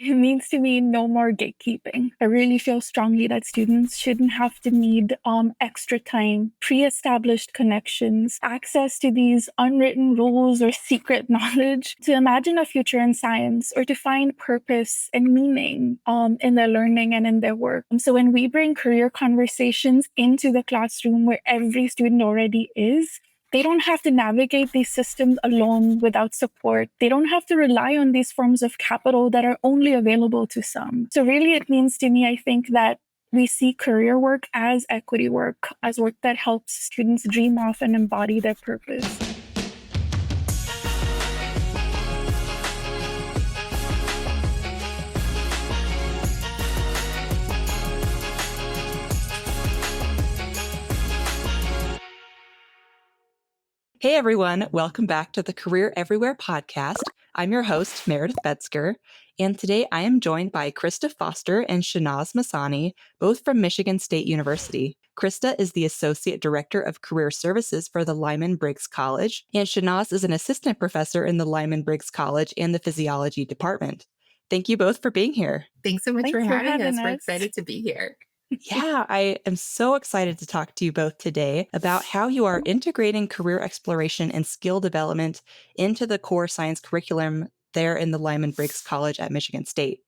It means to me no more gatekeeping. I really feel strongly that students shouldn't have to need extra time, pre-established connections, access to these unwritten rules or secret knowledge to imagine a future in science or to find purpose and meaning in their learning and in their work. So when we bring career conversations into the classroom where every student already is, they don't have to navigate these systems alone without support. They don't have to rely on these forms of capital that are only available to some. So really it means to me, I think that we see career work as equity work, as work that helps students dream of and embody their purpose. Hey everyone, welcome back to the Career Everywhere podcast. I'm your host, Meredith Metsker, and today I am joined by Krysta Foster and Shahnaz Masani, both from Michigan State University. Krysta is the Associate Director of Career Services for the Lyman Briggs College, and Shahnaz is an Assistant Professor in the Lyman Briggs College and the Physiology Department. Thank you both for being here. Thanks so much for having us. We're excited to be here. Yeah, I am so excited to talk to you both today about how you are integrating career exploration and skill development into the core science curriculum there in the Lyman Briggs College at Michigan State.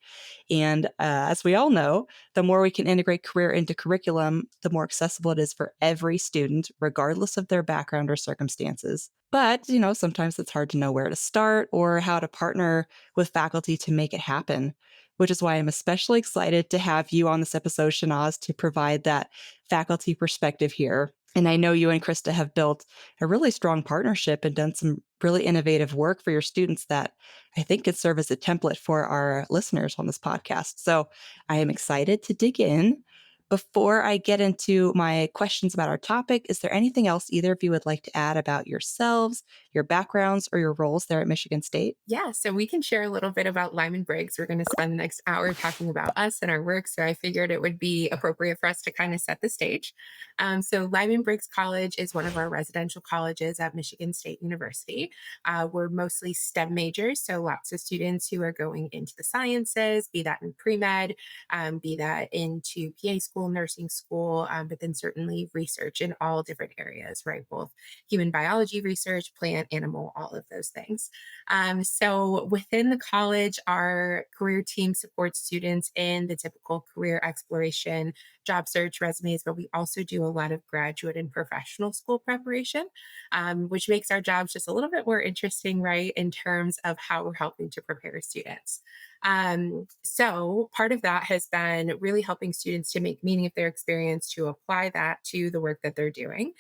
And as we all know, the more we can integrate career into curriculum, the more accessible it is for every student, regardless of their background or circumstances. But, sometimes it's hard to know where to start or how to partner with faculty to make it happen, which is why I'm especially excited to have you on this episode, Shahnaz, to provide that faculty perspective here. And I know you and Krysta have built a really strong partnership and done some really innovative work for your students that I think could serve as a template for our listeners on this podcast. So I am excited to dig in. Before I get into my questions about our topic, is there anything else either of you would like to add about yourselves, your backgrounds, or your roles there at Michigan State? Yeah, so we can share a little bit about Lyman Briggs. We're going to spend the next hour talking about us and our work, so I figured it would be appropriate for us to kind of set the stage. So Lyman Briggs College is one of our residential colleges at Michigan State University. We're mostly STEM majors, so lots of students who are going into the sciences, be that in pre-med, be that into PA school, nursing school, but then certainly research in all different areas, right? Both human biology research, plant, animal, all of those things. So within the college, our career team supports students in the typical career exploration, job search, resumes, but we also do a lot of graduate and professional school preparation, which makes our jobs just a little bit more interesting, right, in terms of how we're helping to prepare students. So part of that has been really helping students to make meaning of their experience, to apply that to the work that they're doing,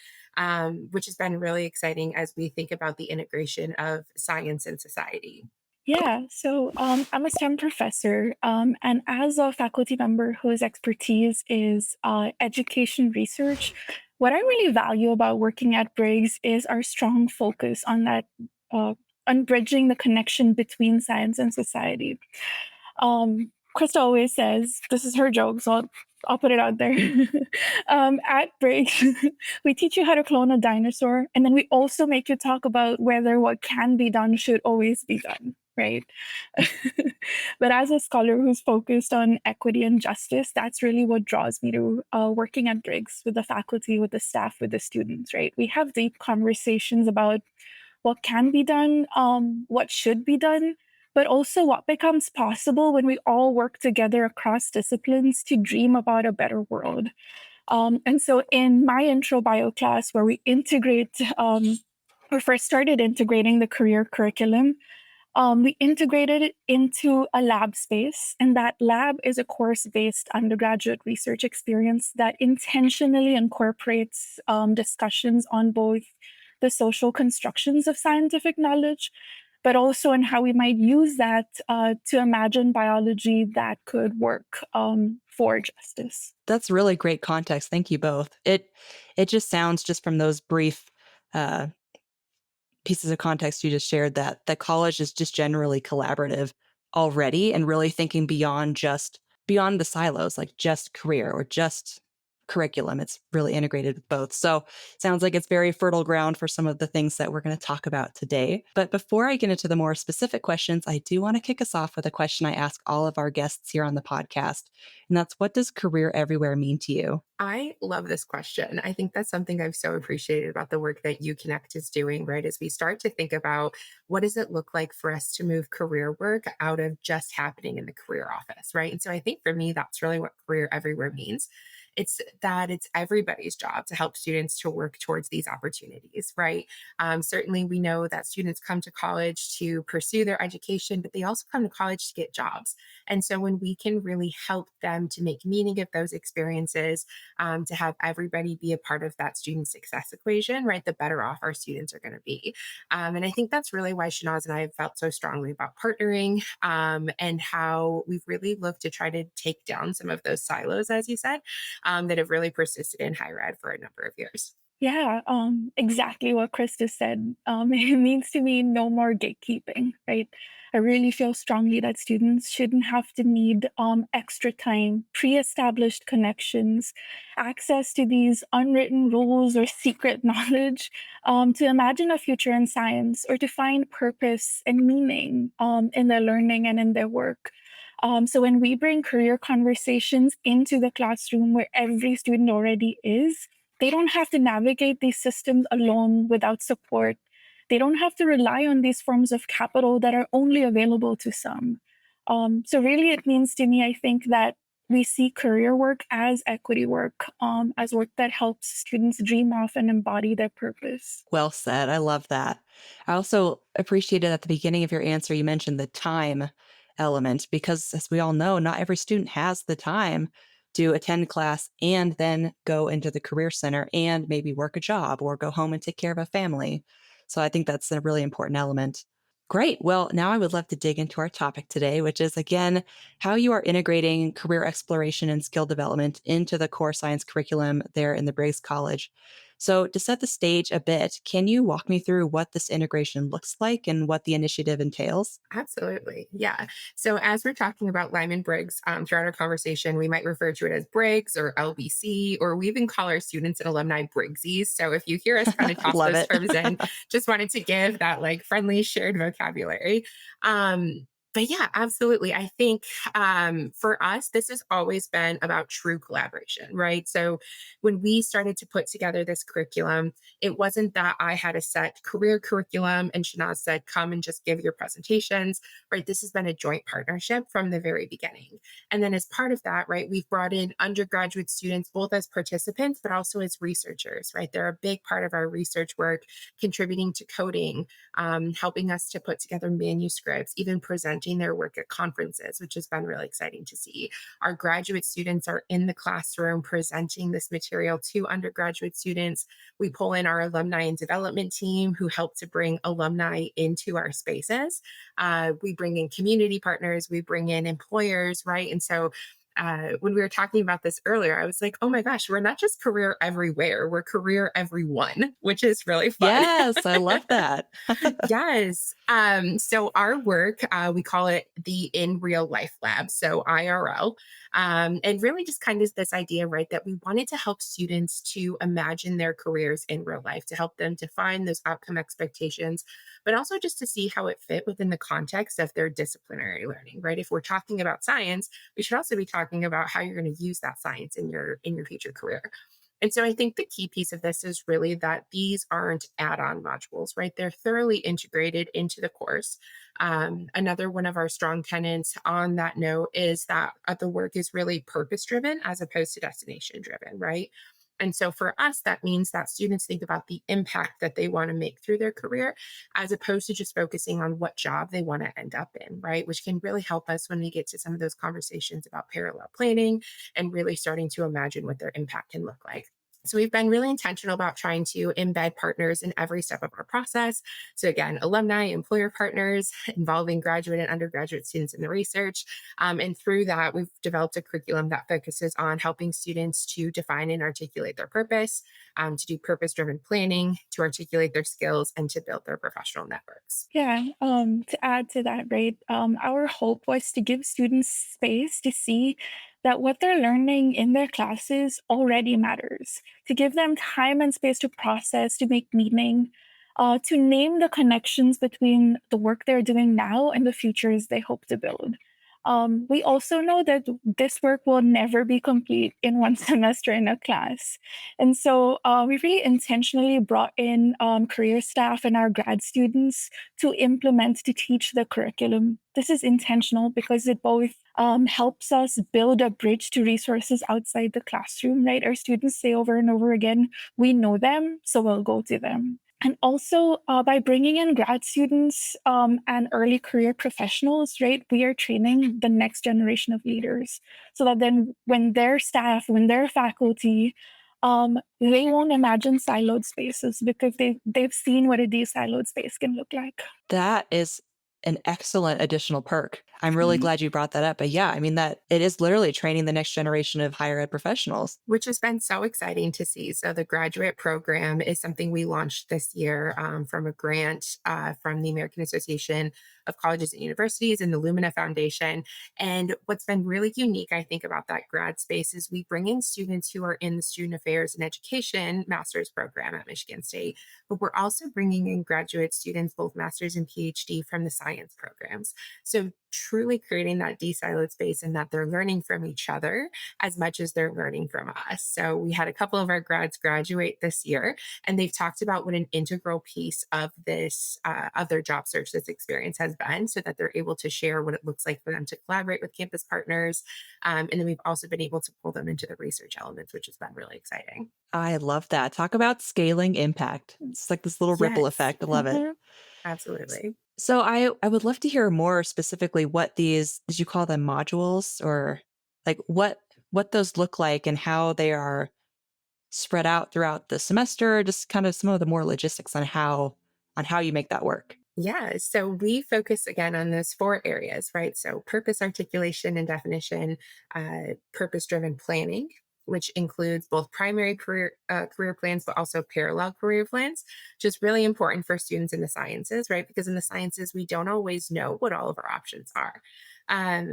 which has been really exciting as we think about the integration of science and society. Yeah, so I'm a STEM professor, and as a faculty member whose expertise is education research, what I really value about working at Briggs is our strong focus on that, on bridging the connection between science and society. Krista always says, this is her joke, so I'll put it out there. At Briggs, we teach you how to clone a dinosaur, and then we also make you talk about whether what can be done should always be done, right? But as a scholar who's focused on equity and justice, that's really what draws me to working at Briggs with the faculty, with the staff, with the students, right? We have deep conversations about what can be done, what should be done, but also what becomes possible when we all work together across disciplines to dream about a better world. And so in my intro bio class, where we integrate, we first started integrating the career curriculum, we integrated it into a lab space, and that lab is a course-based undergraduate research experience that intentionally incorporates discussions on both the social constructions of scientific knowledge, but also in how we might use that to imagine biology that could work for justice. That's really great context. Thank you both. It just sounds, just from those brief pieces of context you just shared, that the college is just generally collaborative already and really thinking beyond the silos, like just career or just curriculum. It's really integrated with both. So sounds like it's very fertile ground for some of the things that we're going to talk about today. But before I get into the more specific questions, I do want to kick us off with a question I ask all of our guests here on the podcast. And that's, what does career everywhere mean to you? I love this question. I think that's something I've so appreciated about the work that You Connect is doing, right? As we start to think about what does it look like for us to move career work out of just happening in the career office, right? And so I think for me, that's really what career everywhere means. It's that it's everybody's job to help students to work towards these opportunities, right? Certainly, we know that students come to college to pursue their education, but they also come to college to get jobs. And so, when we can really help them to make meaning of those experiences, to have everybody be a part of that student success equation, right, the better off our students are going to be. And I think that's really why Shahnaz and I have felt so strongly about partnering, and how we've really looked to try to take down some of those silos, as you said, that have really persisted in higher ed for a number of years. Yeah, exactly what Krista said. It means to me no more gatekeeping, right? I really feel strongly that students shouldn't have to need extra time, pre-established connections, access to these unwritten rules or secret knowledge to imagine a future in science or to find purpose and meaning in their learning and in their work. So when we bring career conversations into the classroom where every student already is, they don't have to navigate these systems alone without support. They don't have to rely on these forms of capital that are only available to some. So, really, it means to me, I think that we see career work as equity work, as work that helps students dream of and embody their purpose. Well said. I love that. I also appreciated at the beginning of your answer, you mentioned the time element, because as we all know, not every student has the time to attend class and then go into the career center and maybe work a job or go home and take care of a family. So I think that's a really important element. Great. Well, now I would love to dig into our topic today, which is again, how you are integrating career exploration and skill development into the core science curriculum there in the Briggs College. So, to set the stage a bit, can you walk me through what this integration looks like and what the initiative entails? Absolutely. Yeah. So, as we're talking about Lyman Briggs throughout our conversation, we might refer to it as Briggs or LBC, or we even call our students and alumni Briggsies. So, if you hear us kind of toss Love those it. terms in, just wanted to give that like friendly shared vocabulary. But yeah, absolutely. I think for us, this has always been about true collaboration, right? So, when we started to put together this curriculum, it wasn't that I had a set career curriculum and Shahnaz said, come and just give your presentations, right? This has been a joint partnership from the very beginning. And then as part of that, right, we've brought in undergraduate students, both as participants, but also as researchers, right? They're a big part of our research work, contributing to coding, helping us to put together manuscripts, even presenting their work at conferences, which has been really exciting to see. Our graduate students are in the classroom presenting this material to undergraduate students. We pull in our alumni and development team who help to bring alumni into our spaces. We bring in community partners, we bring in employers, right? And so when we were talking about this earlier, I was like, oh my gosh, we're not just career everywhere, we're career everyone, which is really fun. Yes, I love that. Yes. So our work, we call it the In Real Life Lab, so IRL. And really just kind of this idea, right, that we wanted to help students to imagine their careers in real life, to help them define those outcome expectations, but also just to see how it fit within the context of their disciplinary learning, right? If we're talking about science, we should also be talking about how you're going to use that science in your future career. And so I think the key piece of this is really that these aren't add on modules, right? They're thoroughly integrated into the course. Another one of our strong tenets on that note is that the work is really purpose driven as opposed to destination driven, right? And so for us, that means that students think about the impact that they want to make through their career as opposed to just focusing on what job they want to end up in, right? Which can really help us when we get to some of those conversations about parallel planning and really starting to imagine what their impact can look like. So we've been really intentional about trying to embed partners in every step of our process. So again, alumni, employer partners, involving graduate and undergraduate students in the research. And through that, we've developed a curriculum that focuses on helping students to define and articulate their purpose, to do purpose-driven planning, to articulate their skills, and to build their professional networks. Yeah, to add to that, right, our hope was to give students space to see that what they're learning in their classes already matters, to give them time and space to process, to make meaning, to name the connections between the work they're doing now and the futures they hope to build. We also know that this work will never be complete in one semester in a class. And so we really intentionally brought in career staff and our grad students to implement, to teach the curriculum. This is intentional because it both helps us build a bridge to resources outside the classroom, right? Our students say over and over again, we know them, so we'll go to them. And also, by bringing in grad students and early career professionals, right, we are training the next generation of leaders so that then when their staff, when their faculty, they won't imagine siloed spaces because they've seen what a de-siloed space can look like. That is an excellent additional perk. I'm really Mhm. glad you brought that up. But yeah, I mean, that it is literally training the next generation of higher ed professionals. Which has been so exciting to see. So, the graduate program is something we launched this year from a grant from the American Association of Colleges and Universities and the Lumina Foundation. And what's been really unique, I think, about that grad space is we bring in students who are in the Student Affairs and Education master's program at Michigan State, but we're also bringing in graduate students, both master's and PhD, from the science programs. So, truly creating that de-siloed space and that they're learning from each other as much as they're learning from us. So we had a couple of our grads graduate this year, and they've talked about what an integral piece of this of their job search this experience has been, so that they're able to share what it looks like for them to collaborate with campus partners. And then we've also been able to pull them into the research elements, which has been really exciting. I love that. Talk about scaling impact. It's like this little ripple Yes, effect. I love it. Mhm. absolutely. So I would love to hear more specifically what these, did you call them modules, or like what those look like and how they are spread out throughout the semester, just kind of some of the more logistics on how you make that work. Yeah. So we focus again on those four areas, right? So purpose articulation and definition, purpose driven planning, which includes both primary career plans, but also parallel career plans, which is really important for students in the sciences, right? Because in the sciences, we don't always know what all of our options are.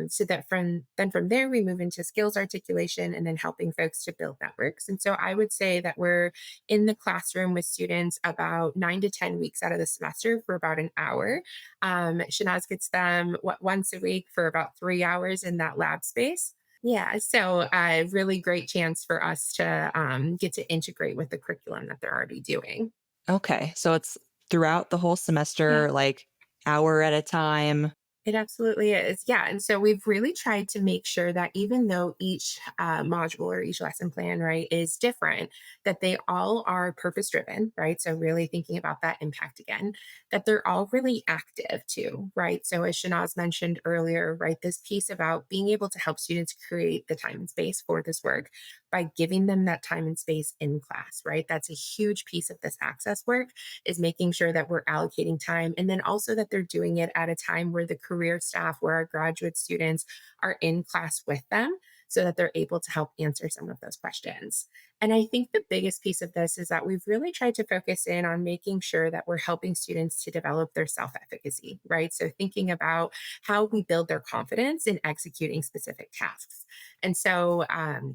So that from there we move into skills articulation and then helping folks to build networks. And so I would say that we're in the classroom with students about 9 to 10 weeks out of the semester for about an hour. Shanaz gets them once a week for about 3 hours in that lab space. Yeah, so a really great chance for us to get to integrate with the curriculum that they're already doing. Okay. So it's throughout the whole Yeah. semester, like hour at a time. It absolutely is. Yeah. And so we've really tried to make sure that even though each module or each lesson plan, right, is different, that they all are purpose driven, right? So really thinking about that impact again, that they're all really active too, right? So as Shanaz mentioned earlier, right, this piece about being able to help students create the time and space for this work by giving them that time and space in class, right? That's a huge piece of this access work, is making sure that we're allocating time, and then also that they're doing it at a time where the career staff, where our graduate students are in class with them, so that they're able to help answer some of those questions. And I think the biggest piece of this is that we've really tried to focus in on making sure that we're helping students to develop their self efficacy, right? So thinking about how we build their confidence in executing specific tasks. And so,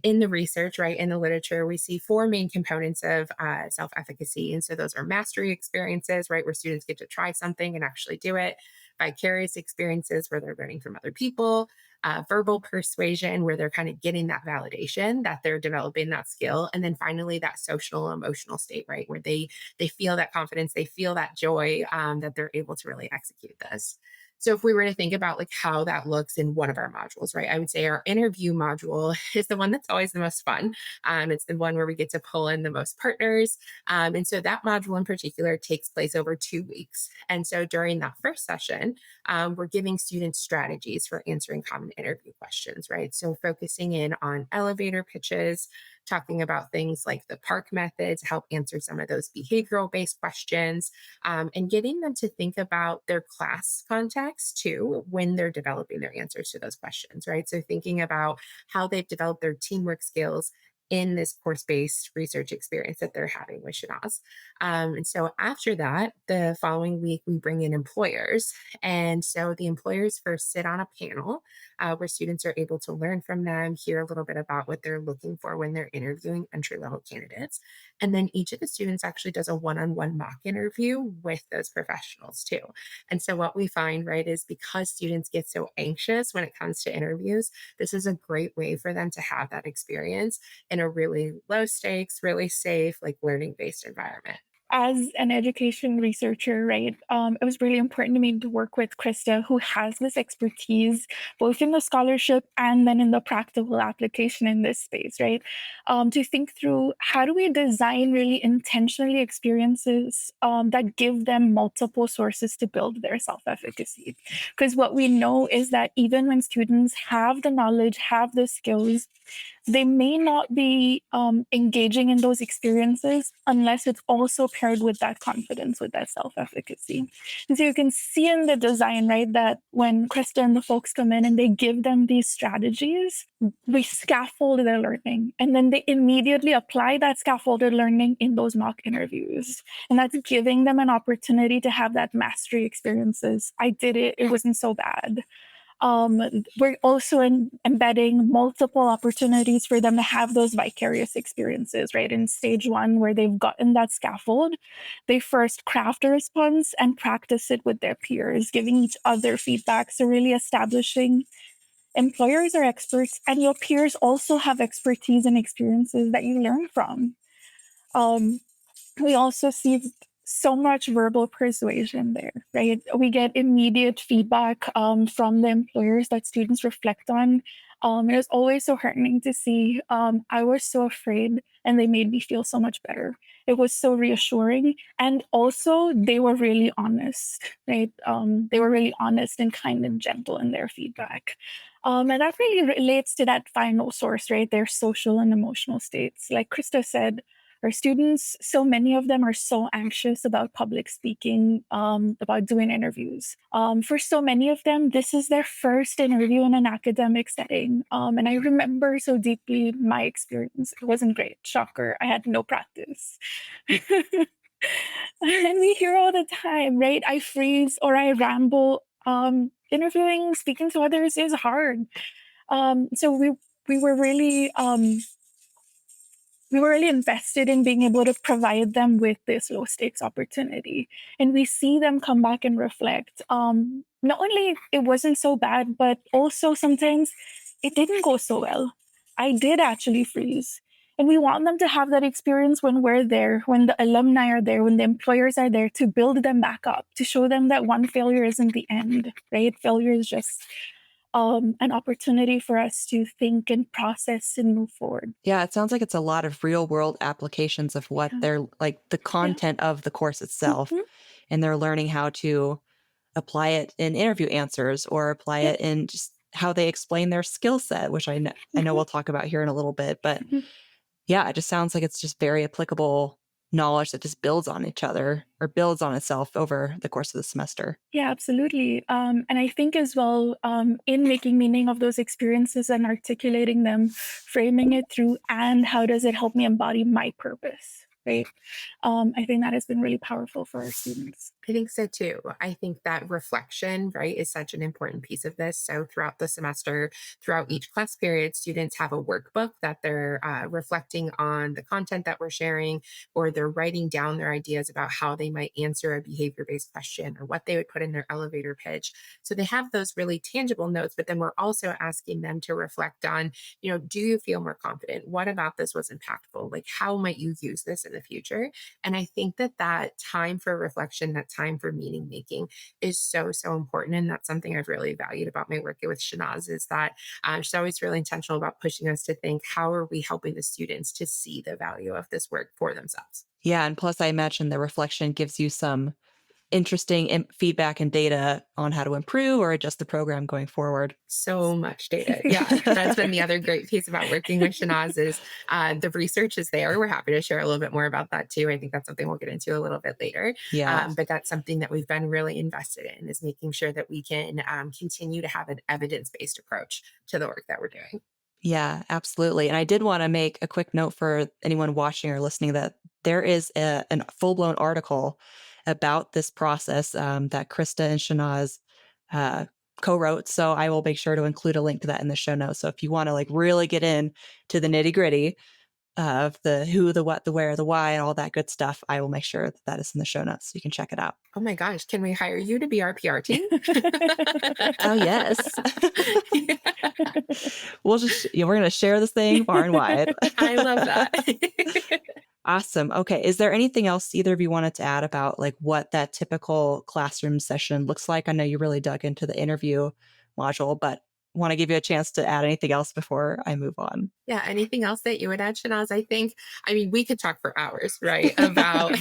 in the research, right, in the literature, we see four main components of self efficacy. And so, those are mastery experiences, right, where students get to try something and actually do it, vicarious experiences where they're learning from other people, verbal persuasion, where they're kind of getting that validation that they're developing that skill, and then finally that social emotional state, right, where they feel that confidence, they feel that joy, that they're able to really execute this. So if we were to think about like how that looks in one of our modules, right, I would say our interview module is the one that's always the most fun. It's the one where we get to pull in the most partners. And so that module in particular takes place over 2 weeks. And so during that first session, we're giving students strategies for answering common interview questions, right? So focusing in on elevator pitches, talking about things like the park method to help answer some of those behavioral based questions, and getting them to think about their class context too when they're developing their answers to those questions, right? So thinking about how they've developed their teamwork skills in this course based research experience that they're having with Shanaz. And so after that, the following week, we bring in employers. And so the employers first sit on a panel where students are able to learn from them, hear a little bit about what they're looking for when they're interviewing entry level candidates. And then each of the students actually does a one on one mock interview with those professionals too. And so what we find, right, is because students get so anxious when it comes to interviews, this is a great way for them to have that experience in a really low stakes, really safe, like learning based environment. As an education researcher, right, it was really important to me to work with Krysta, who has this expertise both in the scholarship and then in the practical application in this space, right? To think through how do we design really intentionally experiences that give them multiple sources to build their self efficacy. Because what we know is that even when students have the knowledge, have the skills, they may not be engaging in those experiences unless it's also paired with that confidence, with that self efficacy. And so you can see in the design, right, that when Krista and the folks come in and they give them these strategies, we scaffold their learning. And then they immediately apply that scaffolded learning in those mock interviews. And that's giving them an opportunity to have that mastery experiences. I did it, it wasn't so bad. We're also embedding multiple opportunities for them to have those vicarious experiences, right? In stage one, where they've gotten that scaffold, they first craft a response and practice it with their peers, giving each other feedback. So, really establishing employers are experts, and your peers also have expertise and experiences that you learn from. Um, we also see so much verbal persuasion there, right? We get immediate feedback from the employers that students reflect on. It was always so heartening to see. I was so afraid, and they made me feel so much better. It was so reassuring. And also, they were really honest, right? They were really honest and kind and gentle in their feedback. And that really relates to that final source, right? Their social and emotional states. Like Krista said, our students, so many of them are so anxious about public speaking, about doing interviews. For so many of them, this is their first interview in an academic setting. And I remember so deeply my experience. It wasn't great. Shocker. I had no practice. And we hear all the time, right? I freeze or I ramble. Interviewing, speaking to others is hard. So we were really we were really invested in being able to provide them with this low stakes opportunity. And we see them come back and reflect. Not only it wasn't so bad, but also sometimes it didn't go so well. I did actually freeze. And we want them to have that experience when we're there, when the alumni are there, when the employers are there to build them back up, to show them that one failure isn't the end, right? Failure is just an opportunity for us to think and process and move forward. Yeah, it sounds like it's a lot of real world applications of what Yeah. they're like the Yeah. content of the course itself. Mhm. And they're learning how to apply it in interview answers or apply Yep. it in just how they explain their skill set, which I know Mhm. we'll talk about here in a little bit. But Mhm. yeah, it just sounds like it's just very applicable knowledge that just builds on each other or builds on itself over the course of the semester. Yeah, absolutely. And I think as well, in making meaning of those experiences and articulating them, framing it through, and how does it help me embody my purpose, right? I think that has been really powerful for our students. I think so too. I think that reflection, right, is such an important piece of this. So throughout the semester, throughout each class period, students have a workbook that they're reflecting on the content that we're sharing, or they're writing down their ideas about how they might answer a behavior based question or what they would put in their elevator pitch. So they have those really tangible notes, but then we're also asking them to reflect on, do you feel more confident? What about this was impactful? Like, how might you use this in the future? And I think that that time for reflection, that time for meaning making is so, so important. And that's something I've really valued about my work with Shahnaz is that she's always really intentional about pushing us to think, how are we helping the students to see the value of this work for themselves? Yeah. And plus, I imagine the reflection gives you some interesting feedback and data on how to improve or adjust the program going forward. So much data. Yeah. That's been the other great piece about working with Shahnaz is the research is there. We're happy to share a little bit more about that too. I think that's something we'll get into a little bit later. Yeah. But that's something that we've been really invested in is making sure that we can continue to have an evidence-based approach to the work that we're doing. Yeah, absolutely. And I did want to make a quick note for anyone watching or listening that there is a full blown article about this process that Krysta and Shahnaz uh, co-wrote. So I will make sure to include a link to that in the show notes. So if you want to like really get in to the nitty gritty of the who, the what, the where, the why, and all that good stuff, I will make sure that that is in the show notes so you can check it out. Oh my gosh, can we hire you to be our PR team? Oh, yes. We'll just, we're going to share this thing far and wide. I love that. Awesome. Okay. Is there anything else either of you wanted to add about like what that typical classroom session looks like? I know you really dug into the interview module, but want to give you a chance to add anything else before I move on. Yeah, anything else that you would add, Shanaz? I mean, we could talk for hours, right, about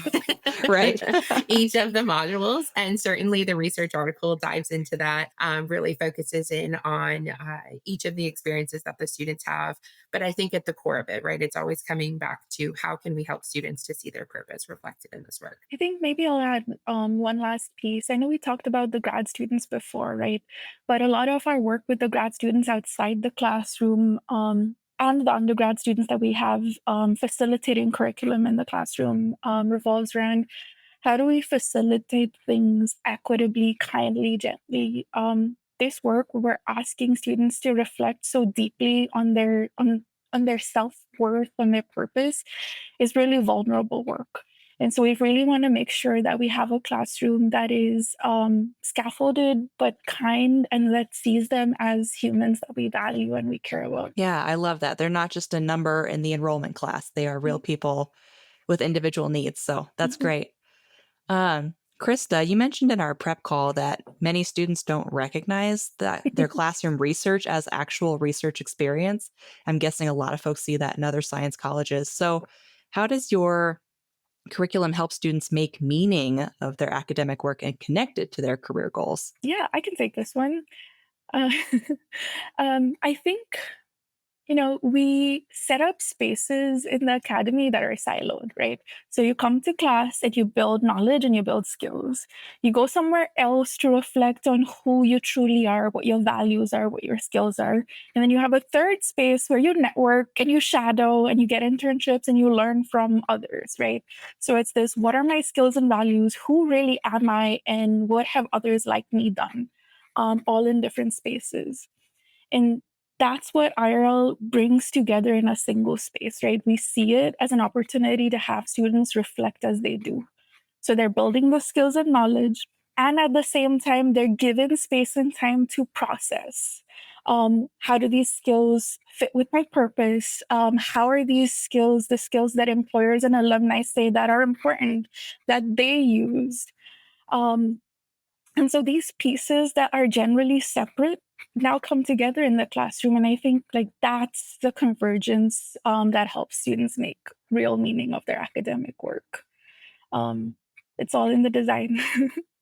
Right. each of the modules. And certainly the research article dives into that, really focuses in on each of the experiences that the students have. But I think at the core of it, right, it's always coming back to how can we help students to see their purpose reflected in this work? I think maybe I'll add one last piece. I know we talked about the grad students before, right? But a lot of our work with the grad students outside the classroom and the undergrad students that we have facilitating curriculum in the classroom revolves around how do we facilitate things equitably, kindly, gently. This work, we're asking students to reflect so deeply on their self-worth, on their purpose, is really vulnerable work. And so we really want to make sure that we have a classroom that is scaffolded but kind and that sees them as humans that we value and we care about. Yeah, I love that. They're not just a number in the enrollment class. They are real people with individual needs. So that's Mhm. great. Krysta, you mentioned in our prep call that many students don't recognize that their classroom research as actual research experience. I'm guessing a lot of folks see that in other science colleges. So, how does your curriculum help students make meaning of their academic work and connect it to their career goals? Yeah, I can take this one. Uh, I think we set up spaces in the academy that are siloed, right? So you come to class and you build knowledge and you build skills. You go somewhere else to reflect on who you truly are, what your values are, what your skills are. And then you have a third space where you network and you shadow and you get internships and you learn from others, right? So it's this, what are my skills and values? Who really am I? And what have others like me done? All in different spaces. And that's what IRL brings together in a single space, right? We see it as an opportunity to have students reflect as they do. So they're building the skills and knowledge, and at the same time, they're given space and time to process. How do these skills fit with my purpose? How are these skills, the skills that employers and alumni say that are important, that they used? Um, and so these pieces that are generally separate now come together in the classroom. And I think like that's the convergence that helps students make real meaning of their academic work. Um, it's all in the design.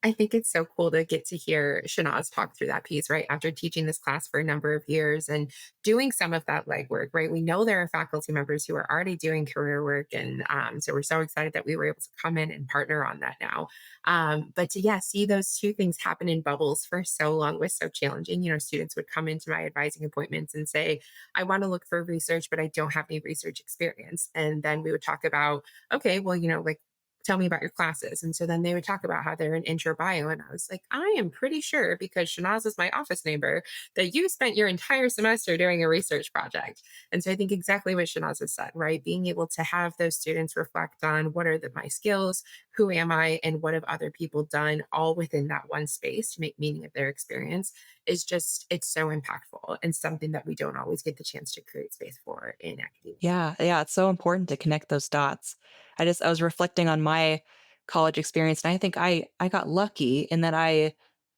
I think it's so cool to get to hear Shanaz talk through that piece, right? After teaching this class for a number of years and doing some of that legwork, right? We know there are faculty members who are already doing career work. And so we're so excited that we were able to come in and partner on that now. But to, yeah, see those two things happen in bubbles for so long was so challenging. Students would come into my advising appointments and say, I want to look for research, but I don't have any research experience. And then we would talk about, okay, well, like, tell me about your classes. And so then they would talk about how they're in intro bio. And I was like, I am pretty sure because Shanaz is my office neighbor that you spent your entire semester doing a research project. And so I think exactly what Shanaz has said, right? Being able to have those students reflect on what are my skills, who am I, and what have other people done all within that one space to make meaning of their experience is just, it's so impactful and something that we don't always get the chance to create space for in academia. Yeah, it's so important to connect those dots. I was reflecting on my college experience, and I think I got lucky in that I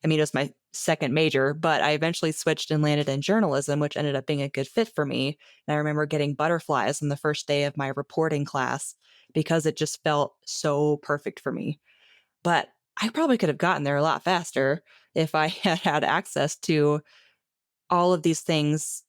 mean, it was my second major, but I eventually switched and landed in journalism, which ended up being a good fit for me. And I remember getting butterflies on the first day of my reporting class because it just felt so perfect for me. But I probably could have gotten there a lot faster if I had had access to all of these things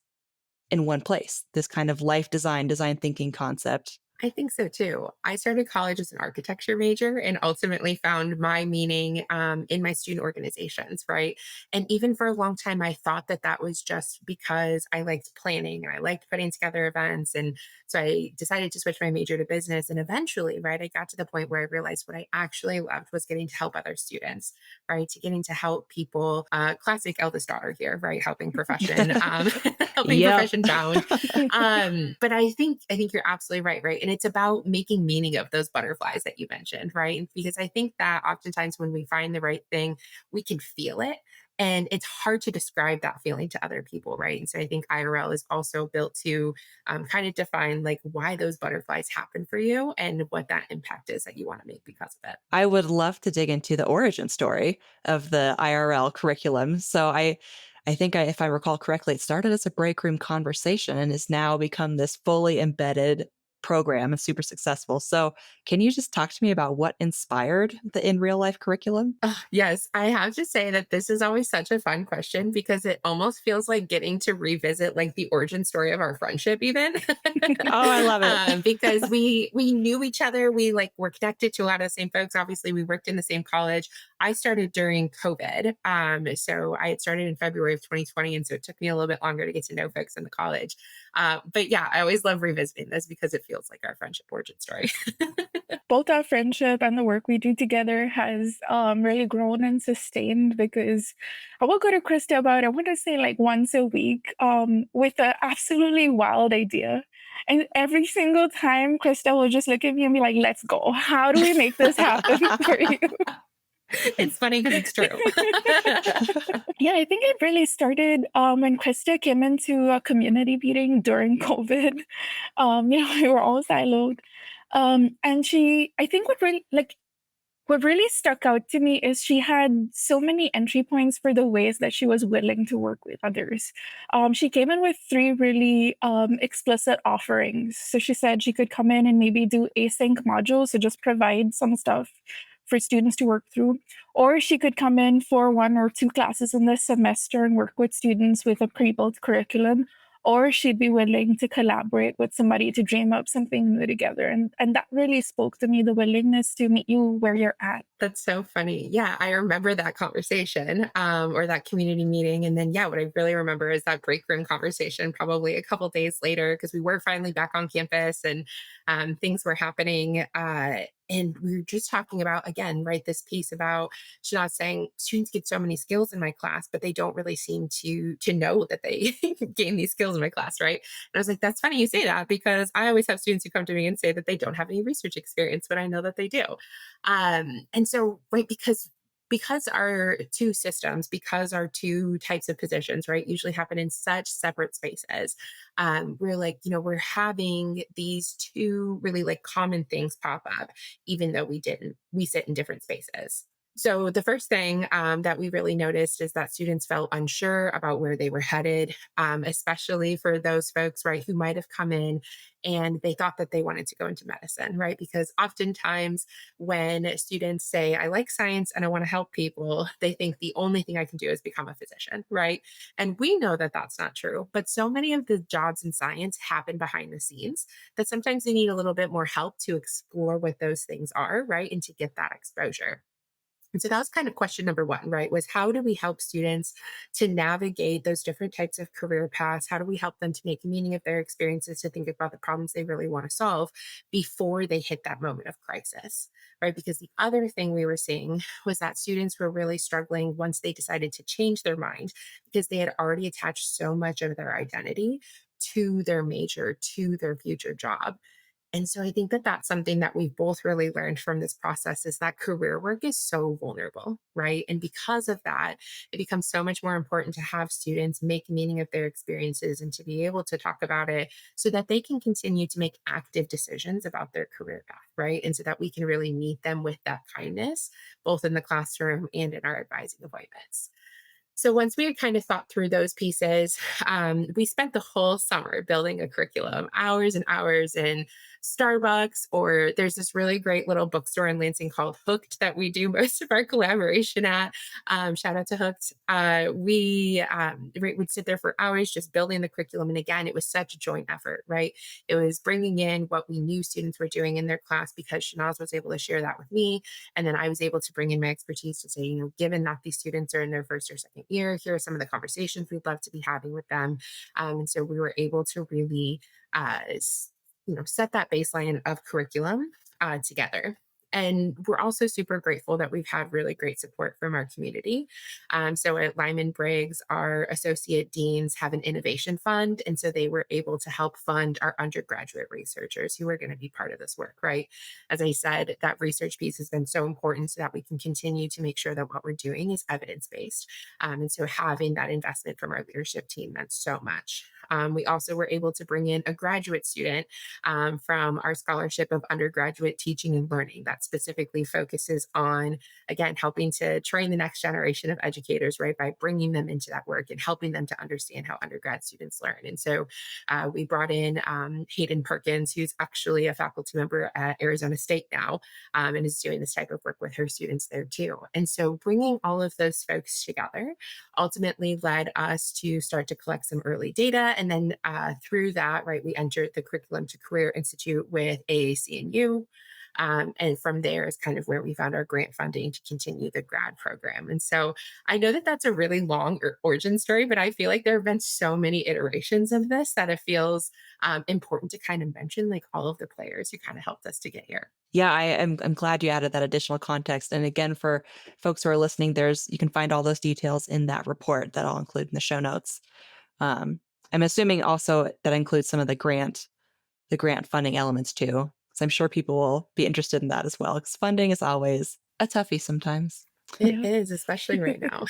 in one place, this kind of life design thinking concept. I think so too. I started college as an architecture major and ultimately found my meaning in my student organizations, right? And even for a long time, I thought that that was just because I liked planning and I liked putting together events. And so I decided to switch my major to business. And eventually, right, I got to the point where I realized what I actually loved was getting to help other students, right? To getting to help people, classic eldest daughter here, right? Helping profession, helping Yep. profession bound. But I think you're absolutely right, right? And it's about making meaning of those butterflies that you mentioned, right? Because I think that oftentimes when we find the right thing, we can feel it. And it's hard to describe that feeling to other people, right? And so I think IRL is also built to kind of define like why those butterflies happen for you and what that impact is that you want to make because of it. I would love to dig into the origin story of the IRL curriculum. I think if I recall correctly, it started as a break room conversation and has now become this fully embedded program and super successful. So can you just talk to me about what inspired the in real life curriculum? Yes, I have to say that this is always such a fun question because it almost feels like getting to revisit like the origin story of our friendship even. Oh, I love it. Because we knew each other, we like were connected to a lot of the same folks. Obviously, we worked in the same college. I started during COVID. So I had started in February of 2020, and so it took me a little bit longer to get to know folks in the college. But yeah, I always love revisiting this because it feels like our friendship origin story. Both our friendship and the work we do together has really grown and sustained because I will go to Krista about, I want to say like once a week with an absolutely wild idea. And every single time, Krista will just look at me and be like, let's go. How do we make this happen for you? It's funny because it's true. Yeah, I think it really started when Krista came into a community meeting during COVID. We were all siloed. And I think what really stuck out to me is she had so many entry points for the ways that she was willing to work with others. She came in with three really explicit offerings. So she said she could come in and maybe do async modules, so just provide some stuff for students to work through. Or she could come in for one or two classes in the semester and work with students with a pre built curriculum. Or she'd be willing to collaborate with somebody to dream up something new together. And that really spoke to me, the willingness to meet you where you're at. That's so funny. Yeah, I remember that conversation or that community meeting. And then, yeah, what I really remember is that break room conversation probably a couple days later because we were finally back on campus and things were happening. And we were just talking about, again, right, this piece about Shahnaz saying students get so many skills in my class, but they don't really seem to know that they gain these skills in my class, right? And I was like, that's funny you say that because I always have students who come to me and say that they don't have any research experience, but I know that they do. And so, right, because our two systems, because our two types of positions, right, usually happen in such separate spaces, we're like, we're having these two really like common things pop up, even though we sit in different spaces. So, the first thing that we really noticed is that students felt unsure about where they were headed, especially for those folks, right, who might have come in and they thought that they wanted to go into medicine, right? Because oftentimes when students say, I like science and I want to help people, they think the only thing I can do is become a physician, right? And we know that that's not true. But so many of the jobs in science happen behind the scenes that sometimes they need a little bit more help to explore what those things are, right? And to get that exposure. And so that was kind of question number one, right? Was how do we help students to navigate those different types of career paths? How do we help them to make meaning of their experiences, to think about the problems they really want to solve before they hit that moment of crisis, right? Because the other thing we were seeing was that students were really struggling once they decided to change their mind because they had already attached so much of their identity to their major, to their future job. And so I think that that's something that we've both really learned from this process is that career work is so vulnerable, right? And because of that, it becomes so much more important to have students make meaning of their experiences and to be able to talk about it so that they can continue to make active decisions about their career path, right? And so that we can really meet them with that kindness, both in the classroom and in our advising appointments. So once we had kind of thought through those pieces, we spent the whole summer building a curriculum, hours and hours in Starbucks, or there's this really great little bookstore in Lansing called Hooked that we do most of our collaboration at. Shout out to Hooked. We would sit there for hours just building the curriculum. And again, it was such a joint effort, right? It was bringing in what we knew students were doing in their class because Shahnaz was able to share that with me. And then I was able to bring in my expertise to say, given that these students are in their first or second year, here are some of the conversations we'd love to be having with them. And so we were able to really, set that baseline of curriculum together. And we're also super grateful that we've had really great support from our community. So at Lyman Briggs, our associate deans have an innovation fund. And so they were able to help fund our undergraduate researchers who are going to be part of this work, right? As I said, that research piece has been so important so that we can continue to make sure that what we're doing is evidence based. And so having that investment from our leadership team meant so much. We also were able to bring in a graduate student from our scholarship of undergraduate teaching and learning that specifically focuses on, again, helping to train the next generation of educators, right, by bringing them into that work and helping them to understand how undergrad students learn. And so we brought in Hayden Perkins, who's actually a faculty member at Arizona State now, and is doing this type of work with her students there too. And so bringing all of those folks together ultimately led us to start to collect some early data. And then through that, right, we entered the Curriculum to Career Institute with AAC&U. And from there is kind of where we found our grant funding to continue the grad program. And so I know that that's a really long origin story, but I feel like there have been so many iterations of this that it feels important to kind of mention like all of the players who kind of helped us to get here. Yeah, I'm glad you added that additional context. And again, for folks who are listening, you can find all those details in that report that I'll include in the show notes. Um, I'm assuming also that includes some of the grant funding elements too, because I'm sure people will be interested in that as well. Because funding is always a toughie sometimes. It Yeah. is, especially right now.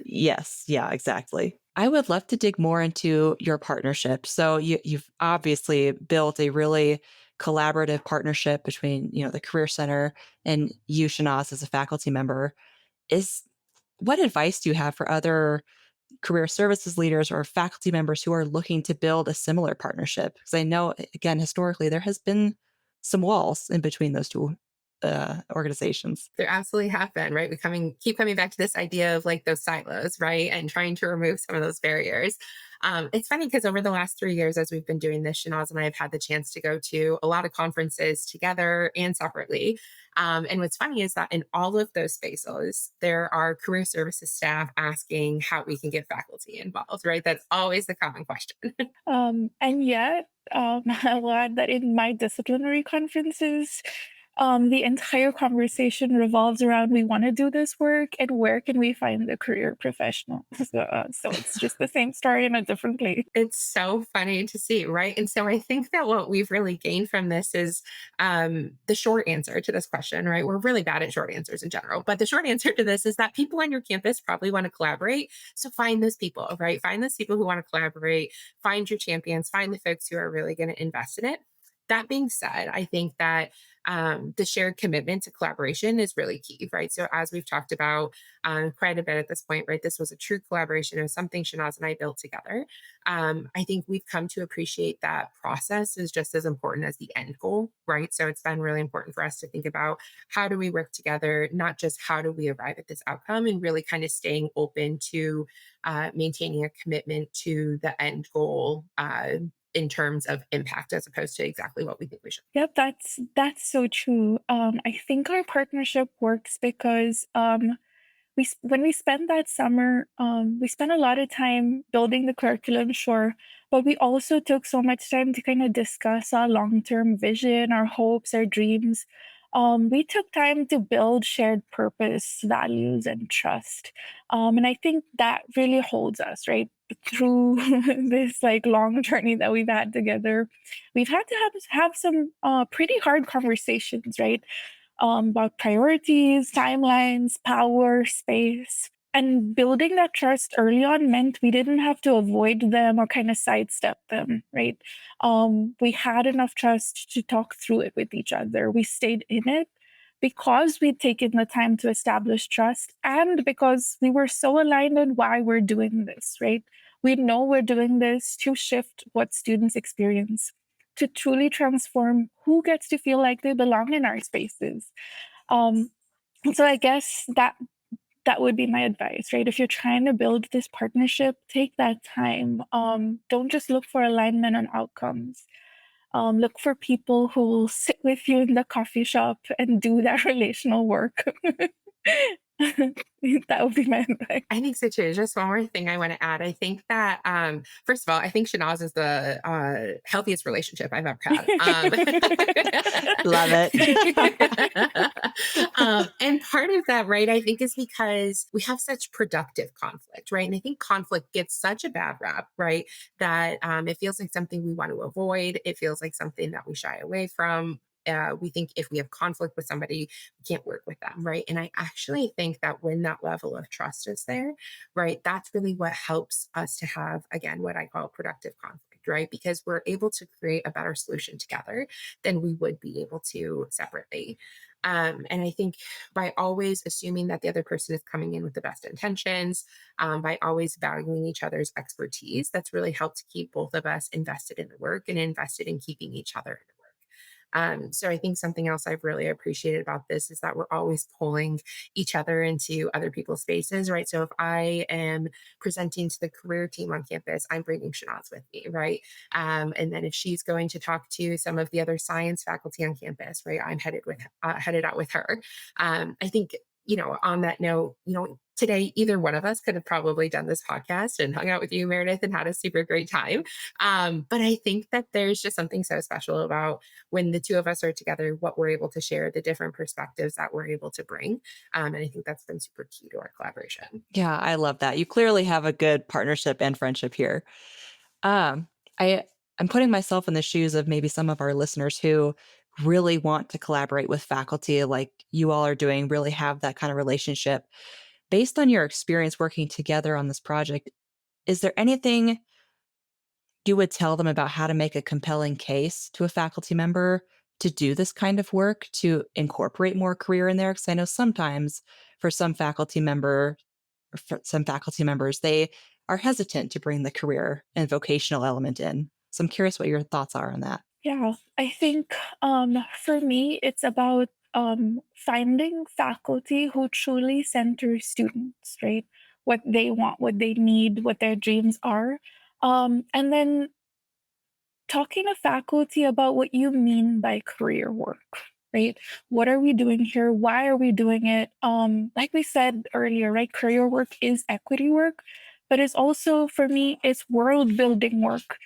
Yes, yeah, exactly. I would love to dig more into your partnership. So you've obviously built a really collaborative partnership between, the Career Center and you, Shahnaz, as a faculty member. Is What advice do you have for other career services leaders or faculty members who are looking to build a similar partnership? Because I know, again, historically, there has been some walls in between those two organizations. There absolutely have been, right? Keep coming back to this idea of like those silos, right? And trying to remove some of those barriers. It's funny because over the last 3 years, as we've been doing this, Shanaz and I have had the chance to go to a lot of conferences together and separately. And what's funny is that in all of those spaces, there are career services staff asking how we can get faculty involved, right? That's always the common question. And yet, I'll add that in my disciplinary conferences, the entire conversation revolves around we want to do this work and where can we find the career professional. So it's just the same story in a different place. It's so funny to see, right? And so I think that what we've really gained from this is the short answer to this question, right? We're really bad at short answers in general, but the short answer to this is that people on your campus probably want to collaborate. So find those people, right? Find those people who want to collaborate, find your champions, find the folks who are really going to invest in it. That being said, I think that the shared commitment to collaboration is really key, right? So, as we've talked about quite a bit at this point, right, this was a true collaboration. It was something Shanaz and I built together. I think we've come to appreciate that process is just as important as the end goal, right? So, it's been really important for us to think about how do we work together, not just how do we arrive at this outcome, and really kind of staying open to maintaining a commitment to the end goal. In terms of impact as opposed to exactly what we think we should. Yep, that's so true. I think our partnership works because when we spent that summer, we spent a lot of time building the curriculum, sure, but we also took so much time to kind of discuss our long-term vision, our hopes, our dreams. We took time to build shared purpose, values, and trust. And I think that really holds us, right? Through this like long journey that we've had together. We've had to have some pretty hard conversations, right? About priorities, timelines, power, space. And building that trust early on meant we didn't have to avoid them or kind of sidestep them, right? We had enough trust to talk through it with each other. We stayed in it, because we'd taken the time to establish trust and because we were so aligned on why we're doing this, right? We know we're doing this to shift what students experience, to truly transform who gets to feel like they belong in our spaces. Um, so I guess that would be my advice, right? If you're trying to build this partnership, take that time. Don't just look for alignment on outcomes. Look for people who will sit with you in the coffee shop and do that relational work. That would be my advice. I think so too. Just one more thing I want to add. I think that first of all, I think Shahnaz is the healthiest relationship I've ever had. Love it. And part of that, right, I think is because we have such productive conflict, right? And I think conflict gets such a bad rap, right? That it feels like something we want to avoid. It feels like something that we shy away from. We think if we have conflict with somebody, we can't work with them, right? And I actually think that when that level of trust is there, right, that's really what helps us to have, again, what I call productive conflict, right? Because we're able to create a better solution together than we would be able to separately. And I think by always assuming that the other person is coming in with the best intentions, by always valuing each other's expertise, that's really helped to keep both of us invested in the work and invested in keeping each other in the work. So I think something else I've really appreciated about this is that we're always pulling each other into other people's spaces, right? So if I am presenting to the career team on campus, I'm bringing Shahnaz with me, right? And then if she's going to talk to some of the other science faculty on campus, right, I'm headed out with her. I think, on that note, today either one of us could have probably done this podcast and hung out with you, Meredith, and had a super great time. But I think that there's just something so special about when the two of us are together, what we're able to share, the different perspectives that we're able to bring. And I think that's been super key to our collaboration. Yeah, I love that. You clearly have a good partnership and friendship here. Um, I I'm putting myself in the shoes of maybe some of our listeners who really want to collaborate with faculty like you all are doing, really have that kind of relationship. Based on your experience working together on this project, is there anything you would tell them about how to make a compelling case to a faculty member to do this kind of work to incorporate more career in there? Because I know sometimes for some faculty members, they are hesitant to bring the career and vocational element in. So I'm curious what your thoughts are on that. Yeah, I think for me, it's about finding faculty who truly center students, right? What they want, what they need, what their dreams are. And then talking to faculty about what you mean by career work, right? What are we doing here? Why are we doing it? Like we said earlier, right? Career work is equity work, but it's also, for me, it's world building work.